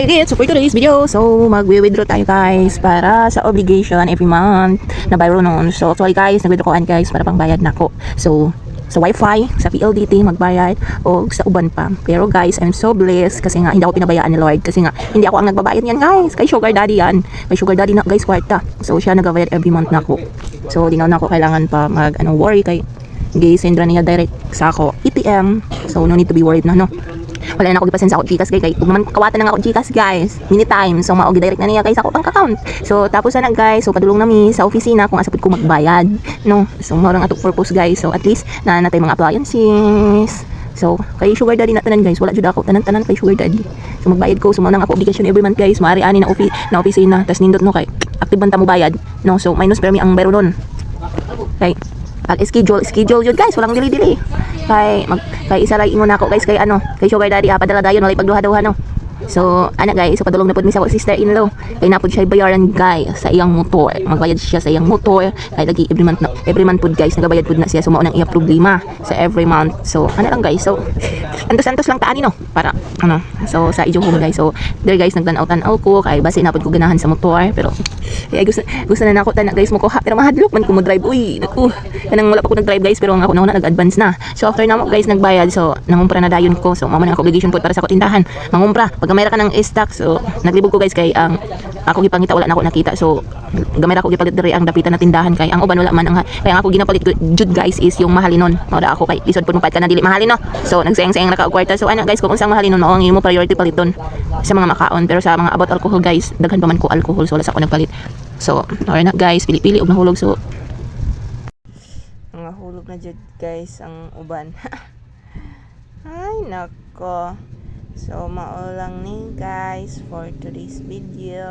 tayo ulit. So for today's video, so mag-withdraw tayo guys para sa obligation every month na bayro noon. So actually guys, nag-withdraw koan guys para pang bayad nako. So sa wifi, sa PLDT magbayad o sa uban pa. Pero guys, I'm so blessed kasi nga hindi ako pinabayaan ni Lord kasi nga hindi ako ang nagbabayad niyan guys. Kay Sugar Daddy yan. Kay Sugar Daddy na guys kwarta. So siya nagbabayad every month nako. So di na ako kailangan pa worry kay gi-send ra niya direct sa ako ATM. So no need to be worried na no. Wala na ako gipasen sa ako Gcash guys. Ug man kawatan na nga ako Gcash guys. Many times. So mao direct na niya guys ako bank account. So tapos na guys, so padulong nami sa opisina kung asa pud ko magbayad, no. So mao ang ato purpose guys. So at least na natay mga appliances. So kay Sugar Daddy na tanan guys, wala jud ako tanan kay Sugar Daddy. So magbayad ko so mao nang ako obligation every month guys. Maari ani na opisina tas nindot no kay active man ta mo bayad, no. So minus permi ang bayro don. Kay schedule yun guys, walang dili-dili. Kay isa ray ingon nako guys kay kay Sugar Daddy padala dayon walay pagduha-duha no. So guys, so padulong na pud mi sa sister-in-law. Kay napod siya bayaran guys sa iyang motor. Magbayad siya sa iyang motor. Kay lagi every month pud guys nagabayad pud na siya so mao nang iya problema sa every month. So lang guys. So antos lang taani no para so sa ijo home guys. So there guys nagtan-aw ko kay basi napod ko ganahan sa motor pero gusto na nako tanan guys mo ko pero mahadlok man ko mo drive. Uy naku kanang wala pa ko nag-drive guys pero ako na nag-advance na. So after namo guys nagbayad so nangumpra na dayon ko. So mao man ang obligation pud para sa ko tindahan. Mangumpra pag gamay ra ka ng stock. So naglibog ko guys kay ang ako gipangita wala na ako nakita. So gamay ra ko gipalit diri ang dapitan na tindahan kay ang uban wala man ang kay ang ako ginapalit jud guys is yung mahalinon. Mao da ako kay lisod pud mo ka na dili mahalin no. So nagsayang-sayang ra ka og kwarta. So guys kung unsang mahalinon mao ang imo priority paliton sa mga makaon pero sa mga about alcohol guys daghan pa man ko alcohol so wala sa ako nagpalit. So or na guys pili-pili og nahulog so mga hulog na jud guys ang uban. Ay nako. So mao lang ni guys for today's video.